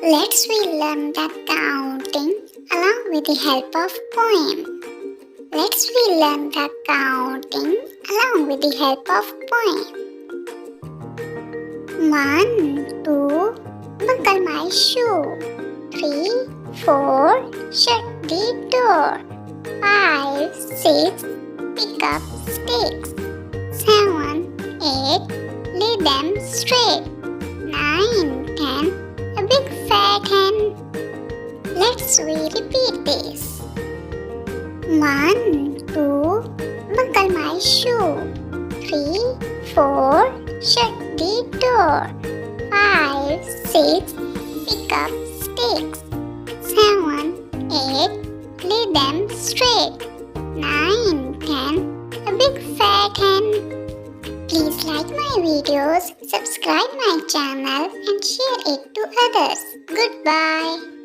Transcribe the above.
Let's relearn the counting along with the help of poem. Let's relearn the counting along with the help of poem. 1, 2, buckle my shoe. 3, 4, shut the door. 5, 6, pick up sticks. 7, 8, lay them straight. 9, 10, a big fat hen. Let's repeat this. 1, 2, buckle my shoe. 3, 4, shut the door. 5, 6, pick up sticks. 7, 8, lay them straight. 9, 10, a big fat hen. Please like my videos, subscribe my channel and share it to others. Goodbye.